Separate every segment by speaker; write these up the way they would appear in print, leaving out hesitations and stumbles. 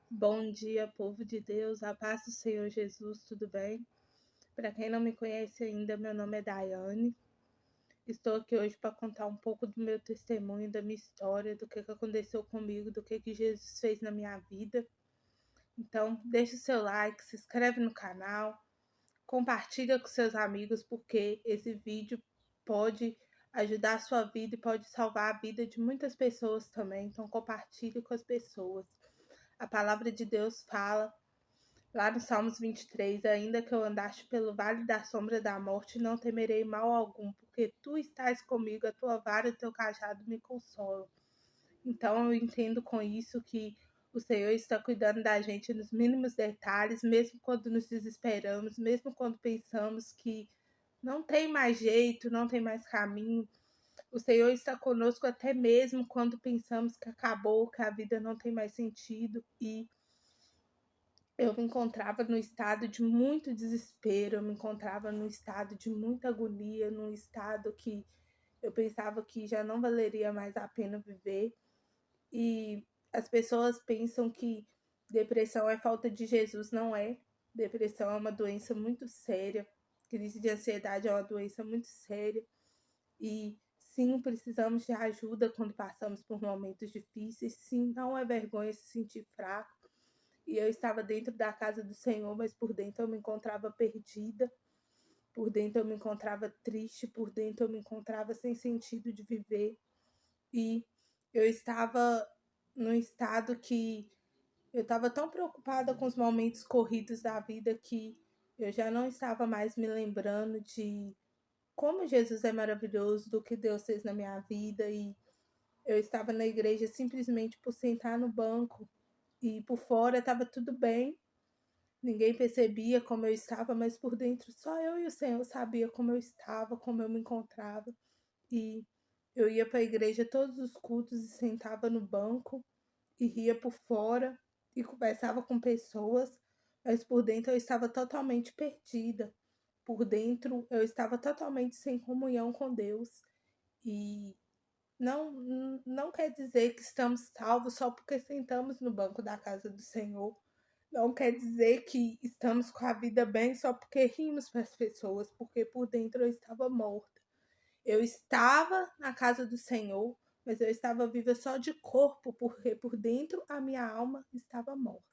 Speaker 1: Bom dia, povo de Deus, a paz do Senhor Jesus, tudo bem? Para quem não me conhece ainda, meu nome é Daiane. Estou aqui hoje para contar um pouco do meu testemunho, da minha história, do que aconteceu comigo, do que Jesus fez na minha vida. Então, deixe o seu like, se inscreve no canal, compartilha com seus amigos, porque esse vídeo pode ajudar a sua vida e pode salvar a vida de muitas pessoas também. Então, compartilhe com as pessoas. A palavra de Deus fala lá no Salmos 23, ainda que eu andaste pelo vale da sombra da morte, não temerei mal algum, porque tu estás comigo, a tua vara e o teu cajado me consolam. Então eu entendo com isso que o Senhor está cuidando da gente nos mínimos detalhes, mesmo quando nos desesperamos, mesmo quando pensamos que não tem mais jeito, não tem mais caminho. O Senhor está conosco até mesmo quando pensamos que acabou, que a vida não tem mais sentido. E eu me encontrava no estado de muito desespero, eu me encontrava num estado de muita agonia, num estado que eu pensava que já não valeria mais a pena viver. E as pessoas pensam que depressão é falta de Jesus, não é. Depressão é uma doença muito séria, crise de ansiedade é uma doença muito séria. E sim, precisamos de ajuda quando passamos por momentos difíceis. Sim, não é vergonha se sentir fraco. E eu estava dentro da casa do Senhor, mas por dentro eu me encontrava perdida, por dentro eu me encontrava triste, por dentro eu me encontrava sem sentido de viver. E eu estava num estado que eu estava tão preocupada com os momentos corridos da vida que eu já não estava mais me lembrando de como Jesus é maravilhoso, do que Deus fez na minha vida. E eu estava na igreja simplesmente por sentar no banco e por fora estava tudo bem. Ninguém percebia como eu estava, mas por dentro só eu e o Senhor sabia como eu estava, como eu me encontrava. E eu ia para a igreja todos os cultos e sentava no banco e ria por fora e conversava com pessoas, mas por dentro eu estava totalmente perdida. Por dentro eu estava totalmente sem comunhão com Deus. E não quer dizer que estamos salvos só porque sentamos no banco da casa do Senhor. Não quer dizer que estamos com a vida bem só porque rimos para as pessoas, porque por dentro eu estava morta. Eu estava na casa do Senhor, mas eu estava viva só de corpo, porque por dentro a minha alma estava morta.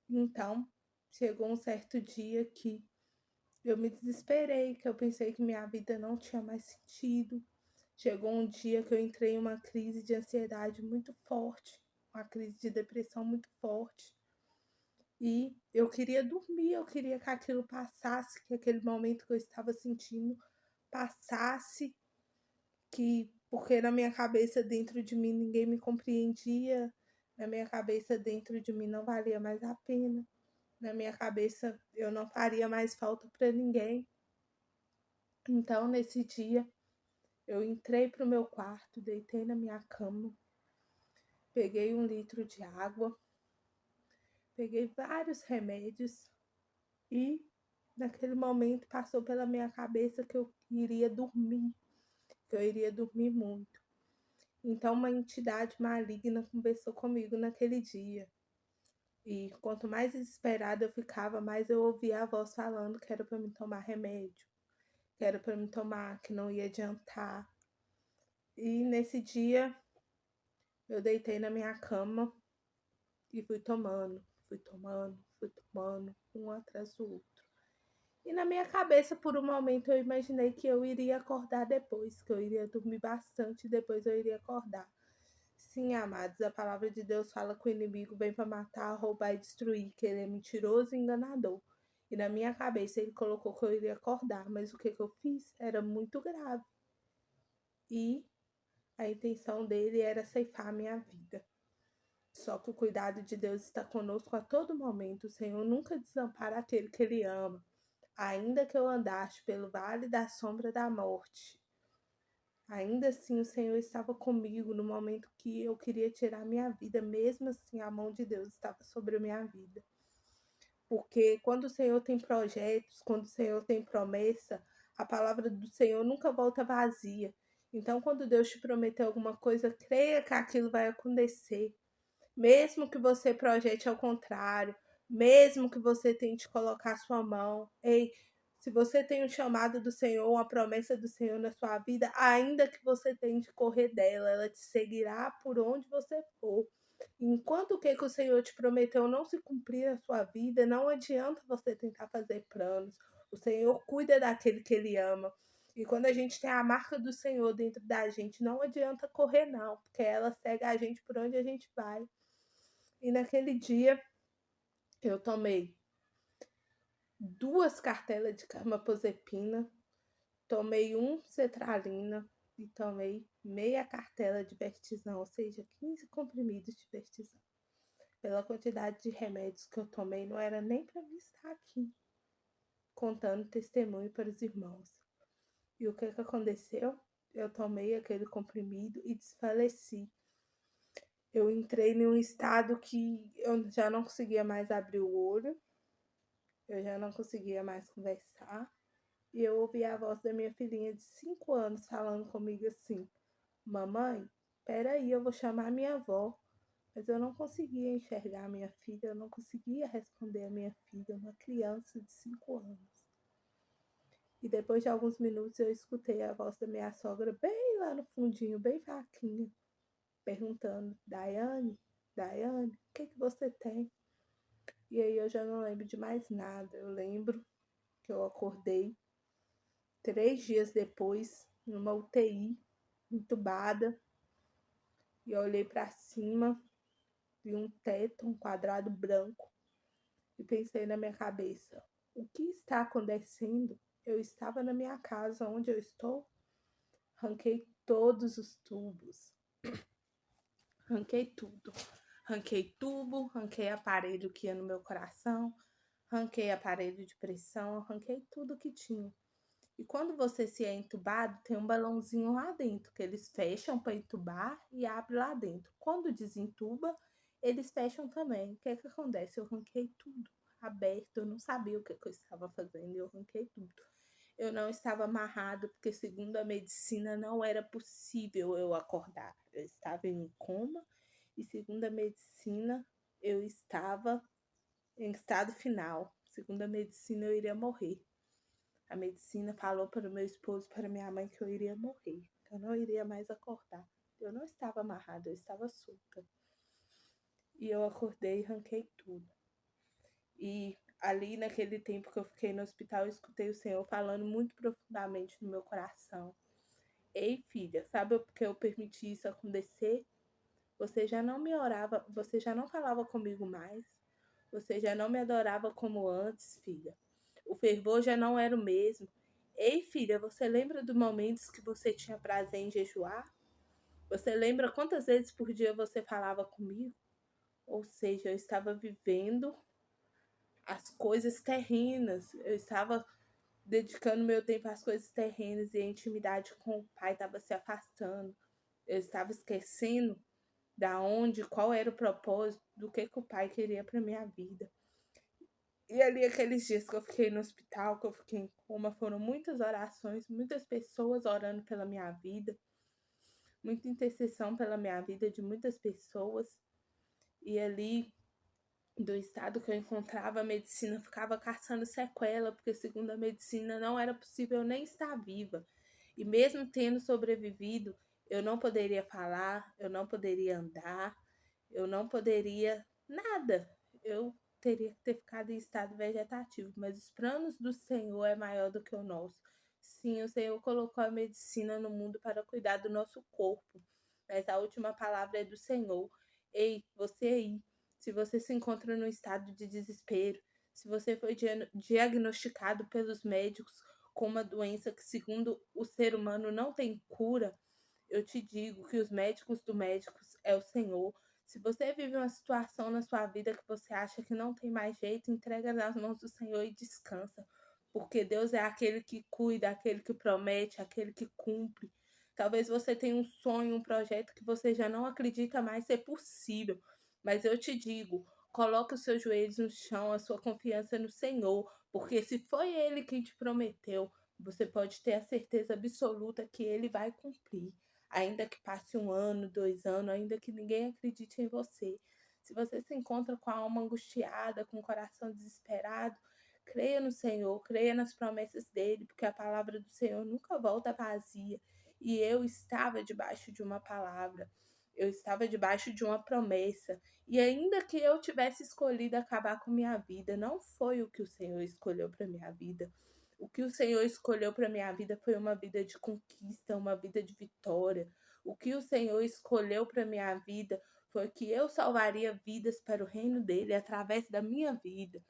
Speaker 1: Então, chegou um certo dia que eu me desesperei, que eu pensei que minha vida não tinha mais sentido. Chegou um dia que eu entrei em uma crise de ansiedade muito forte, uma crise de depressão muito forte. E eu queria dormir, eu queria que aquilo passasse, que aquele momento que eu estava sentindo passasse, que porque na minha cabeça dentro de mim ninguém me compreendia, na minha cabeça dentro de mim não valia mais a pena, na minha cabeça eu não faria mais falta para ninguém. Então nesse dia eu entrei pro meu quarto, deitei na minha cama, peguei 1 litro de água, peguei vários remédios e naquele momento passou pela minha cabeça que eu iria dormir, que eu iria dormir muito. Então uma entidade maligna conversou comigo naquele dia. E quanto mais desesperada eu ficava, mais eu ouvia a voz falando que era para me tomar remédio, que era para me tomar, que não ia adiantar. E nesse dia eu deitei na minha cama e fui tomando, um atrás do outro. E na minha cabeça, por um momento, eu imaginei que eu iria acordar depois, que eu iria dormir bastante e depois eu iria acordar. Sim, amados, a palavra de Deus fala que o inimigo vem para matar, roubar e destruir, que ele é mentiroso e enganador. E na minha cabeça ele colocou que eu iria acordar, mas o que eu fiz era muito grave. E a intenção dele era ceifar a minha vida. Só que o cuidado de Deus está conosco a todo momento. O Senhor nunca desampara aquele que ele ama. Ainda que eu andasse pelo vale da sombra da morte, ainda assim o Senhor estava comigo no momento que eu queria tirar minha vida, mesmo assim a mão de Deus estava sobre a minha vida. Porque quando o Senhor tem projetos, quando o Senhor tem promessa, a palavra do Senhor nunca volta vazia. Então, quando Deus te prometeu alguma coisa, creia que aquilo vai acontecer. Mesmo que você projete ao contrário, mesmo que você tente colocar sua mão, ei, se você tem um chamado do Senhor, uma promessa do Senhor na sua vida, ainda que você tente correr dela, ela te seguirá por onde você for. Enquanto o que o Senhor te prometeu não se cumprir na sua vida, não adianta você tentar fazer planos. O Senhor cuida daquele que Ele ama. E quando a gente tem a marca do Senhor dentro da gente, não adianta correr, não, porque ela segue a gente por onde a gente vai. E naquele dia eu tomei 2 cartelas de carbamazepina, tomei cetralina e tomei meia cartela de Vertizão, ou seja, 15 comprimidos de Vertizão. Pela quantidade de remédios que eu tomei, não era nem para mim estar aqui contando testemunho para os irmãos. E o que aconteceu? Eu tomei aquele comprimido e desfaleci. Eu entrei em um estado que eu já não conseguia mais abrir o olho, eu já não conseguia mais conversar. E eu ouvi a voz da minha filhinha de 5 anos falando comigo assim: Mamãe, peraí, eu vou chamar minha avó. Mas eu não conseguia enxergar a minha filha, eu não conseguia responder a minha filha, uma criança de 5 anos. E depois de alguns minutos eu escutei a voz da minha sogra bem lá no fundinho, bem fraquinha, perguntando: Daiane, Daiane, o que você tem? E aí eu já não lembro de mais nada. Eu lembro que eu acordei 3 dias depois, numa UTI, entubada, e eu olhei para cima, vi um teto, um quadrado branco, e pensei na minha cabeça: o que está acontecendo? Eu estava na minha casa, onde eu estou? Ranquei todos os tubos, ranquei tudo. Ranquei tubo, ranquei aparelho que ia no meu coração, ranquei aparelho de pressão, ranquei tudo que tinha. E quando você se é entubado, tem um balãozinho lá dentro, que eles fecham para entubar e abre lá dentro. Quando desentuba, eles fecham também. O que acontece? Eu ranquei tudo aberto, eu não sabia o que eu estava fazendo, eu ranquei tudo. Eu não estava amarrado, porque segundo a medicina não era possível eu acordar. Eu estava em um coma e segundo a medicina eu estava em estado final. Segundo a medicina eu iria morrer. A medicina falou para o meu esposo e para minha mãe que eu iria morrer, que eu não iria mais acordar. Eu não estava amarrada, eu estava solta. E eu acordei e ranquei tudo. E ali naquele tempo que eu fiquei no hospital, eu escutei o Senhor falando muito profundamente no meu coração. Ei, filha, sabe por que eu permiti isso acontecer? Você já não me orava, você já não falava comigo mais. Você já não me adorava como antes, filha. O fervor já não era o mesmo. Ei, filha, você lembra dos momentos que você tinha prazer em jejuar? Você lembra quantas vezes por dia você falava comigo? Ou seja, eu estava vivendo as coisas terrenas. Eu estava dedicando meu tempo às coisas terrenas e a intimidade com o Pai estava se afastando. Eu estava esquecendo da onde, qual era o propósito, do que o Pai queria para minha vida. E ali, aqueles dias que eu fiquei no hospital, que eu fiquei em coma, foram muitas orações, muitas pessoas orando pela minha vida, muita intercessão pela minha vida de muitas pessoas. E ali, do estado que eu encontrava, a medicina ficava caçando sequela, porque segundo a medicina não era possível nem estar viva. E mesmo tendo sobrevivido, eu não poderia falar, eu não poderia andar, eu não poderia nada. Eu teria que ter ficado em estado vegetativo, mas os planos do Senhor é maior do que o nosso. Sim, o Senhor colocou a medicina no mundo para cuidar do nosso corpo, mas a última palavra é do Senhor. Ei, você aí, se você se encontra num estado de desespero, se você foi diagnosticado pelos médicos com uma doença que, segundo o ser humano, não tem cura, eu te digo que os médicos do médicos é o Senhor. Se você vive uma situação na sua vida que você acha que não tem mais jeito, entrega nas mãos do Senhor e descansa. Porque Deus é aquele que cuida, aquele que promete, aquele que cumpre. Talvez você tenha um sonho, um projeto que você já não acredita mais ser possível. Mas eu te digo, coloque os seus joelhos no chão, a sua confiança no Senhor. Porque se foi Ele quem te prometeu, você pode ter a certeza absoluta que Ele vai cumprir. Ainda que passe 1 ano, 2 anos, ainda que ninguém acredite em você. Se você se encontra com a alma angustiada, com o coração desesperado, creia no Senhor, creia nas promessas dele, porque a palavra do Senhor nunca volta vazia. E eu estava debaixo de uma palavra, eu estava debaixo de uma promessa. E ainda que eu tivesse escolhido acabar com minha vida, não foi o que o Senhor escolheu para minha vida. O que o Senhor escolheu para minha vida foi uma vida de conquista, uma vida de vitória. O que o Senhor escolheu para minha vida foi que eu salvaria vidas para o reino dele através da minha vida.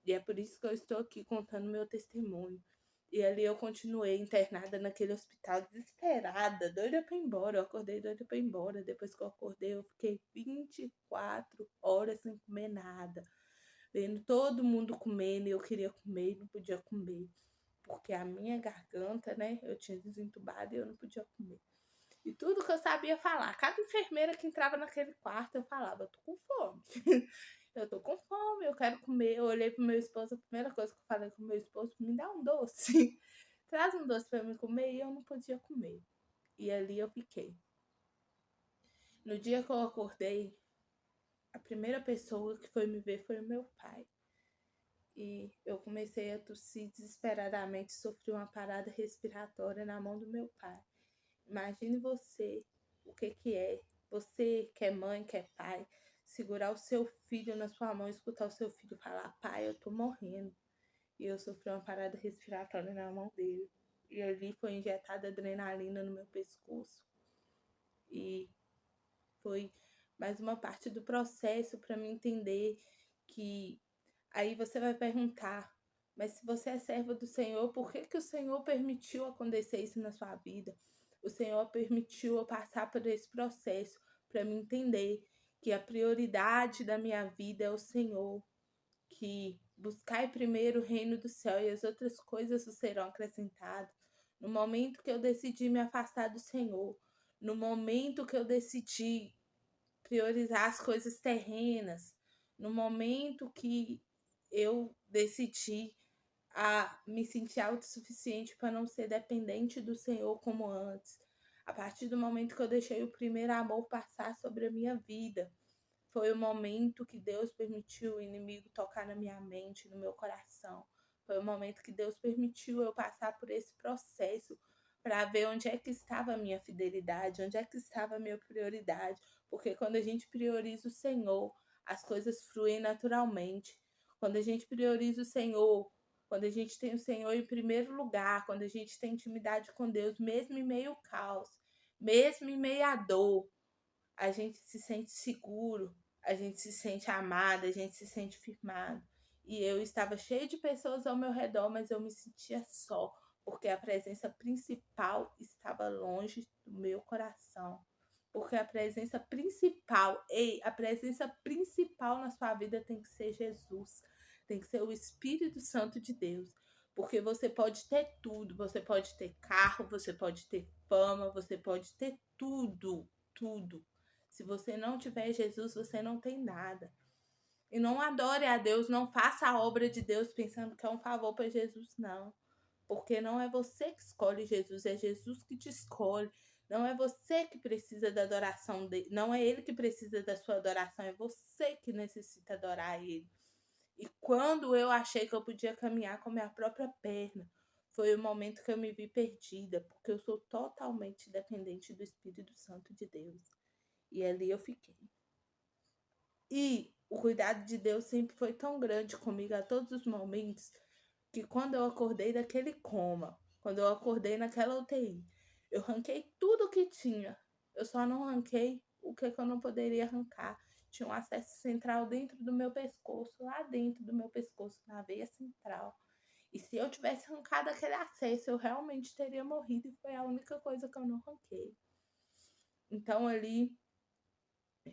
Speaker 1: E é por isso que eu estou aqui contando meu testemunho. E ali eu continuei internada naquele hospital, desesperada, doida para ir embora. Eu acordei doida para ir embora. Depois que eu acordei, eu fiquei 24 horas sem comer nada. Vendo todo mundo comendo e eu queria comer e não podia comer. Porque a minha garganta, né, eu tinha desentubado e eu não podia comer. E tudo que eu sabia falar, cada enfermeira que entrava naquele quarto, eu falava, eu tô com fome. Eu tô com fome, eu quero comer. Eu olhei pro meu esposo, a primeira coisa que eu falei com o meu esposo, me dá um doce. Traz um doce pra mim comer, e eu não podia comer. E ali eu fiquei. No dia que eu acordei, a primeira pessoa que foi me ver foi o meu pai. E eu comecei a tossir desesperadamente, sofri uma parada respiratória na mão do meu pai. Imagine você, o que é, você que é mãe, que é pai, segurar o seu filho na sua mão e escutar o seu filho falar, pai, eu tô morrendo. E eu sofri uma parada respiratória na mão dele. E ali foi injetada adrenalina no meu pescoço. E foi mais uma parte do processo para me entender que aí você vai perguntar, mas se você é serva do Senhor, por que que o Senhor permitiu acontecer isso na sua vida? O Senhor permitiu eu passar por esse processo para me entender que a prioridade da minha vida é o Senhor, que buscai primeiro o reino do céu e as outras coisas serão acrescentadas. No momento que eu decidi me afastar do Senhor, no momento que eu decidi priorizar as coisas terrenas, no momento que eu decidi a me sentir autossuficiente para não ser dependente do Senhor como antes. A partir do momento que eu deixei o primeiro amor passar sobre a minha vida, foi o momento que Deus permitiu o inimigo tocar na minha mente, no meu coração. Foi o momento que Deus permitiu eu passar por esse processo para ver onde é que estava a minha fidelidade, onde é que estava a minha prioridade. Porque quando a gente prioriza o Senhor, as coisas fluem naturalmente. Quando a gente prioriza o Senhor, quando a gente tem o Senhor em primeiro lugar, quando a gente tem intimidade com Deus, mesmo em meio ao caos, mesmo em meio à dor, a gente se sente seguro, a gente se sente amada, a gente se sente firmado. E eu estava cheia de pessoas ao meu redor, mas eu me sentia só, porque a presença principal estava longe do meu coração. Porque a presença principal, a presença principal na sua vida tem que ser Jesus, tem que ser o Espírito Santo de Deus. Porque você pode ter tudo, você pode ter carro, você pode ter fama, você pode ter tudo, tudo. Se você não tiver Jesus, você não tem nada. E não adore a Deus, não faça a obra de Deus pensando que é um favor para Jesus, não. Porque não é você que escolhe Jesus, é Jesus que te escolhe. Não é você que precisa da adoração dele, não é ele que precisa da sua adoração, é você que necessita adorar ele. E quando eu achei que eu podia caminhar com a minha própria perna, foi o momento que eu me vi perdida, porque eu sou totalmente dependente do Espírito Santo de Deus. E ali eu fiquei. E o cuidado de Deus sempre foi tão grande comigo a todos os momentos, que quando eu acordei daquele coma, quando eu acordei naquela UTI, eu ranquei tudo que tinha. Eu só não ranquei o que eu não poderia arrancar. Tinha um acesso central dentro do meu pescoço, lá dentro do meu pescoço, na veia central. E se eu tivesse arrancado aquele acesso, eu realmente teria morrido, e foi a única coisa que eu não ranquei. Então ali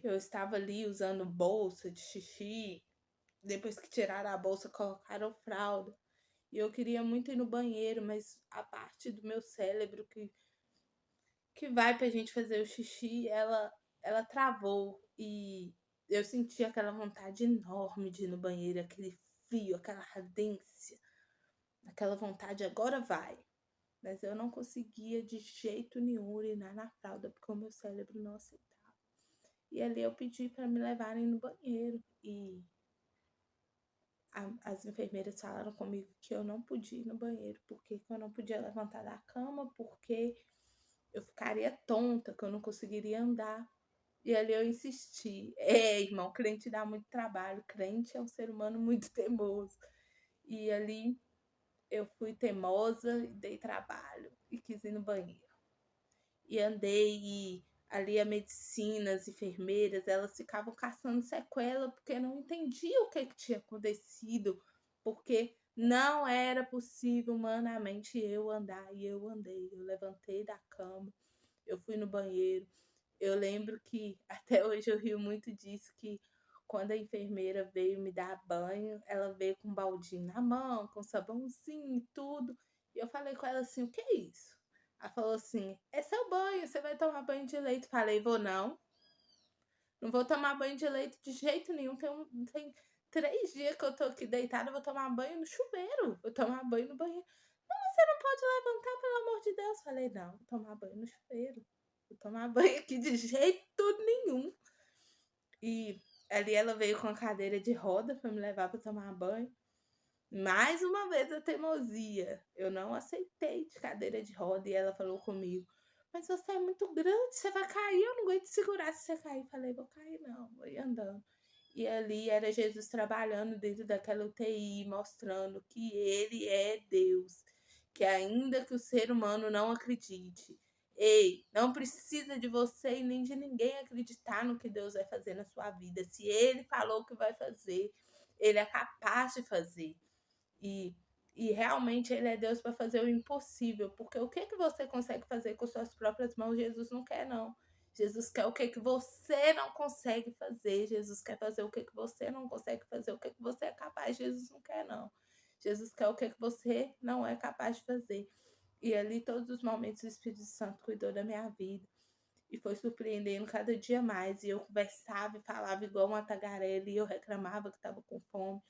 Speaker 1: eu estava ali usando bolsa de xixi. Depois que tiraram a bolsa, colocaram fralda. E eu queria muito ir no banheiro, mas a parte do meu cérebro que vai pra gente fazer o xixi, ela travou. E eu senti aquela vontade enorme de ir no banheiro, aquele frio, aquela ardência, aquela vontade, agora vai. Mas eu não conseguia de jeito nenhum urinar na fralda, porque o meu cérebro não aceitava. E ali eu pedi para me levarem no banheiro. E as enfermeiras falaram comigo que eu não podia ir no banheiro, porque eu não podia levantar da cama, porque eu ficaria tonta, que eu não conseguiria andar. E ali eu insisti. Irmão, crente dá muito trabalho. Crente é um ser humano muito teimoso. E ali eu fui teimosa e dei trabalho e quis ir no banheiro. E andei e ali a medicina, as enfermeiras, elas ficavam caçando sequela porque não entendiam o que tinha acontecido, porque não era possível humanamente eu andar. E eu andei, eu levantei da cama, eu fui no banheiro. Eu lembro que até hoje eu rio muito disso, que quando a enfermeira veio me dar banho, ela veio com um baldinho na mão, com sabãozinho e tudo. E eu falei com ela assim: o que é isso? Ela falou assim: é seu banho, você vai tomar banho de leite. Falei: vou não. Não vou tomar banho de leite de jeito nenhum. Tem 3 dias que eu tô aqui deitada, eu vou tomar banho no chuveiro. Vou tomar banho no banheiro. Não, mas você não pode levantar, pelo amor de Deus. Falei: não, vou tomar banho no chuveiro. Vou tomar banho aqui de jeito nenhum. E ali ela veio com a cadeira de roda para me levar para tomar banho. Mais uma vez a teimosia. Eu não aceitei de cadeira de roda e ela falou comigo: mas você é muito grande, você vai cair, eu não aguento segurar se você cair. Falei: vou cair não, vou ir andando. E ali era Jesus trabalhando dentro daquela UTI, mostrando que ele é Deus, que ainda que o ser humano não acredite, ei, não precisa de você e nem de ninguém acreditar no que Deus vai fazer na sua vida. Se ele falou que vai fazer, ele é capaz de fazer. E, e realmente ele é Deus para fazer o impossível, porque o que você consegue fazer com suas próprias mãos, Jesus não quer, não. Jesus quer o que você não consegue fazer. Jesus quer fazer o que você não consegue fazer, o que você é capaz. Jesus não quer, não. Jesus quer o que você não é capaz de fazer. E ali, todos os momentos, o Espírito Santo cuidou da minha vida. E foi surpreendendo cada dia mais. E eu conversava e falava igual uma tagarela. E eu reclamava que estava com fome.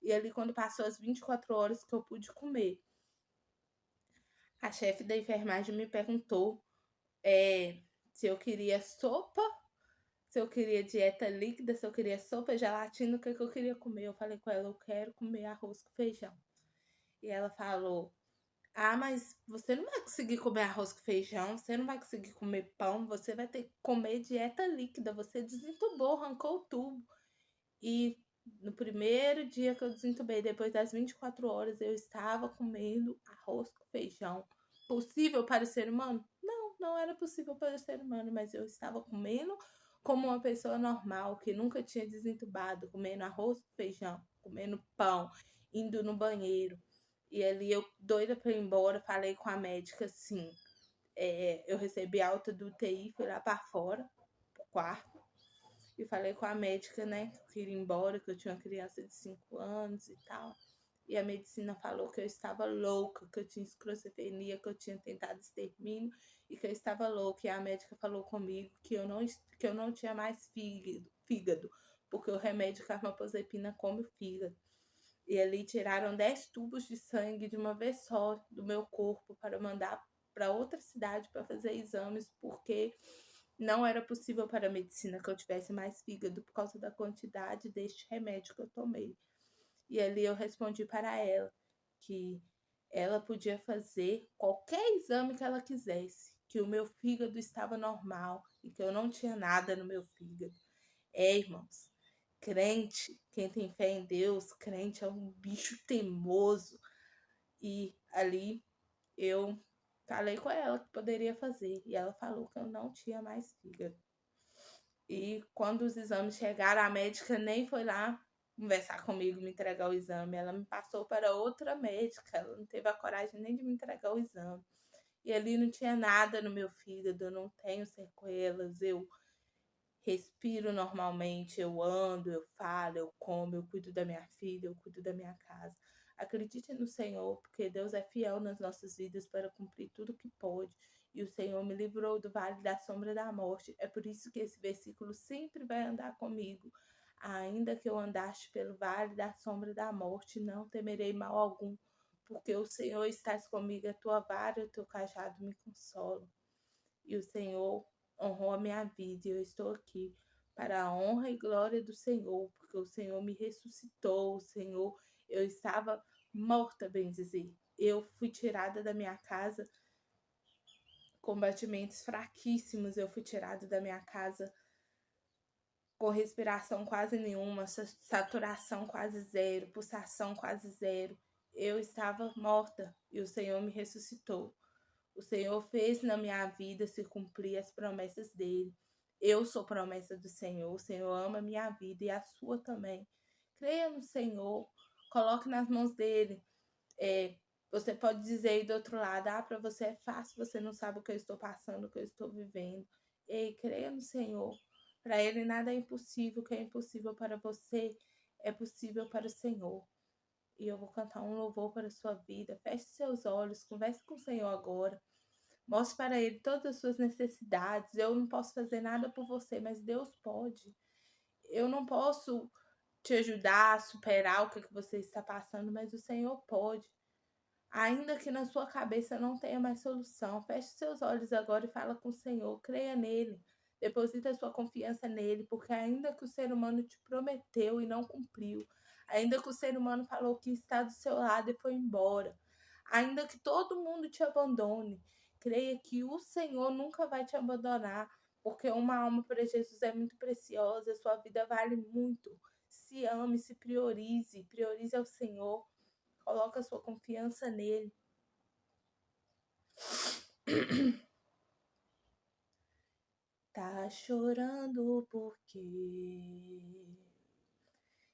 Speaker 1: E ali, quando passou as 24 horas que eu pude comer, a chefe da enfermagem me perguntou se eu queria sopa, se eu queria dieta líquida, se eu queria sopa, gelatina, o que eu queria comer. Eu falei com ela: eu quero comer arroz com feijão. E ela falou: ah, mas você não vai conseguir comer arroz com feijão, você não vai conseguir comer pão, você vai ter que comer dieta líquida. Você desentubou, arrancou o tubo. E no primeiro dia que eu desentubei, depois das 24 horas, eu estava comendo arroz com feijão. Possível para o ser humano? Não, não era possível para o ser humano, mas eu estava comendo como uma pessoa normal, que nunca tinha desentubado, comendo arroz com feijão, comendo pão, indo no banheiro. E ali eu, doida para ir embora, falei com a médica assim, eu recebi alta do UTI, fui lá para fora, pro quarto, e falei com a médica, né, que eu queria ir embora, que eu tinha uma criança de 5 anos e tal. E a medicina falou que eu estava louca, que eu tinha esquizofrenia, que eu tinha tentado extermínio e que eu estava louca. E a médica falou comigo que eu não tinha mais fígado, porque o remédio carbamazepina come o fígado. E ali tiraram 10 tubos de sangue de uma vez só do meu corpo para mandar para outra cidade para fazer exames, porque não era possível para a medicina que eu tivesse mais fígado por causa da quantidade deste remédio que eu tomei. E ali eu respondi para ela que ela podia fazer qualquer exame que ela quisesse, que o meu fígado estava normal e que eu não tinha nada no meu fígado. Irmãos, crente, quem tem fé em Deus, crente é um bicho teimoso. E ali eu falei com ela que poderia fazer. E ela falou que eu não tinha mais fígado. E quando os exames chegaram, a médica nem foi lá conversar comigo, me entregar o exame. Ela me passou para outra médica. Ela não teve a coragem nem de me entregar o exame. E ali não tinha nada no meu fígado, eu não tenho sequelas, eu respiro normalmente, eu ando, eu falo, eu como, eu cuido da minha filha, eu cuido da minha casa. Acredite no Senhor, porque Deus é fiel nas nossas vidas para cumprir tudo que pode. E o Senhor me livrou do vale da sombra da morte. É por isso que esse versículo sempre vai andar comigo. Ainda que eu andaste pelo vale da sombra da morte, não temerei mal algum, porque o Senhor está comigo, a tua vara e o teu cajado me consolam. E o Senhor honrou a minha vida e eu estou aqui para a honra e glória do Senhor, porque o Senhor me ressuscitou, o Senhor, eu estava morta, bem dizer. Eu fui tirada da minha casa com batimentos fraquíssimos, eu fui tirada da minha casa com respiração quase nenhuma, saturação quase zero, pulsação quase zero. Eu estava morta e o Senhor me ressuscitou. O Senhor fez na minha vida se cumprir as promessas dele. Eu sou promessa do Senhor. O Senhor ama a minha vida e a sua também. Creia no Senhor. Coloque nas mãos dele. Você pode dizer aí do outro lado, para você é fácil, você não sabe o que eu estou passando, o que eu estou vivendo. Ei, creia no Senhor. Para ele nada é impossível. O que é impossível para você é possível para o Senhor. E eu vou cantar um louvor para a sua vida. Feche seus olhos, converse com o Senhor agora. Mostre para Ele todas as suas necessidades. Eu não posso fazer nada por você, mas Deus pode. Eu não posso te ajudar a superar o que você está passando, mas o Senhor pode. Ainda que na sua cabeça não tenha mais solução, feche seus olhos agora e fala com o Senhor. Creia nele. Deposita a sua confiança nele, porque ainda que o ser humano te prometeu e não cumpriu, ainda que o ser humano falou que está do seu lado e foi embora, ainda que todo mundo te abandone, creia que o Senhor nunca vai te abandonar, porque uma alma para Jesus é muito preciosa, sua vida vale muito. Se ame, se priorize, priorize ao Senhor, coloca a sua confiança nele. Tá chorando porque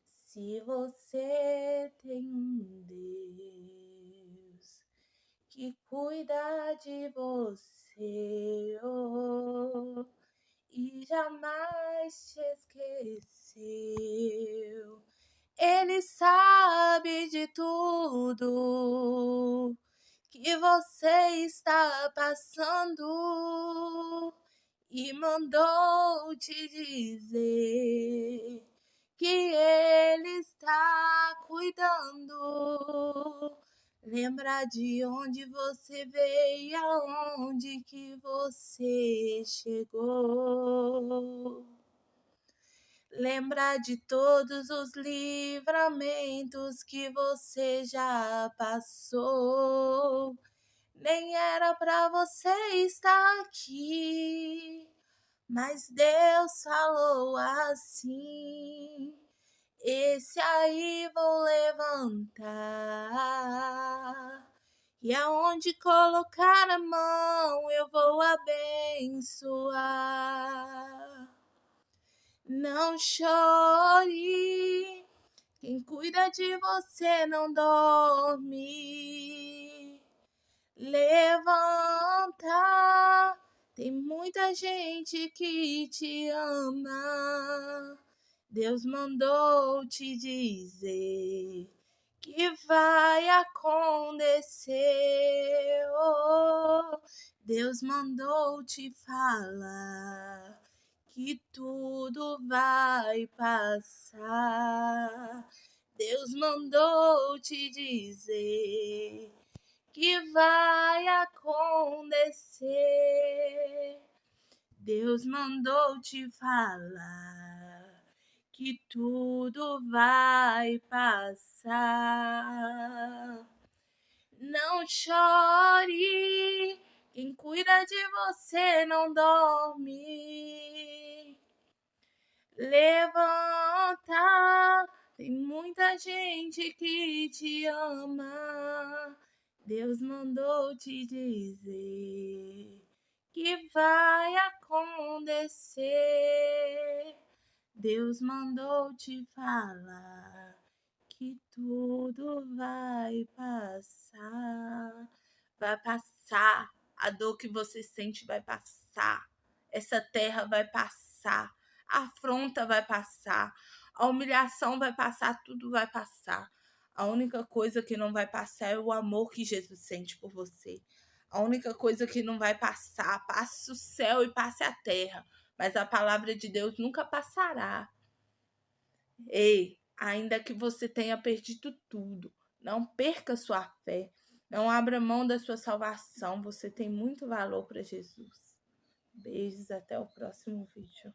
Speaker 1: se você tem um Deus que cuida de você, oh, e jamais te esqueceu. Ele sabe de tudo que você está passando e mandou te dizer que ele está cuidando. Lembra de onde você veio, aonde que você chegou. Lembra de todos os livramentos que você já passou. Nem era pra você estar aqui, mas Deus falou assim: esse aí vou levantar, e aonde colocar a mão eu vou abençoar. Não chore, quem cuida de você não dorme. Levanta, tem muita gente que te ama. Deus mandou te dizer que vai acontecer. Oh, Deus mandou te falar que tudo vai passar. Deus mandou te dizer que vai acontecer. Deus mandou te falar que tudo vai passar. Não chore, quem cuida de você não dorme. Levanta, tem muita gente que te ama. Deus mandou te dizer que vai acontecer. Deus mandou te falar que tudo vai passar. Vai passar. A dor que você sente vai passar. Essa terra vai passar. A afronta vai passar. A humilhação vai passar. Tudo vai passar. A única coisa que não vai passar é o amor que Jesus sente por você. A única coisa que não vai passar, passe o céu e passe a terra, mas a palavra de Deus nunca passará. Ei, ainda que você tenha perdido tudo, não perca sua fé, não abra mão da sua salvação, você tem muito valor para Jesus. Beijos, até o próximo vídeo.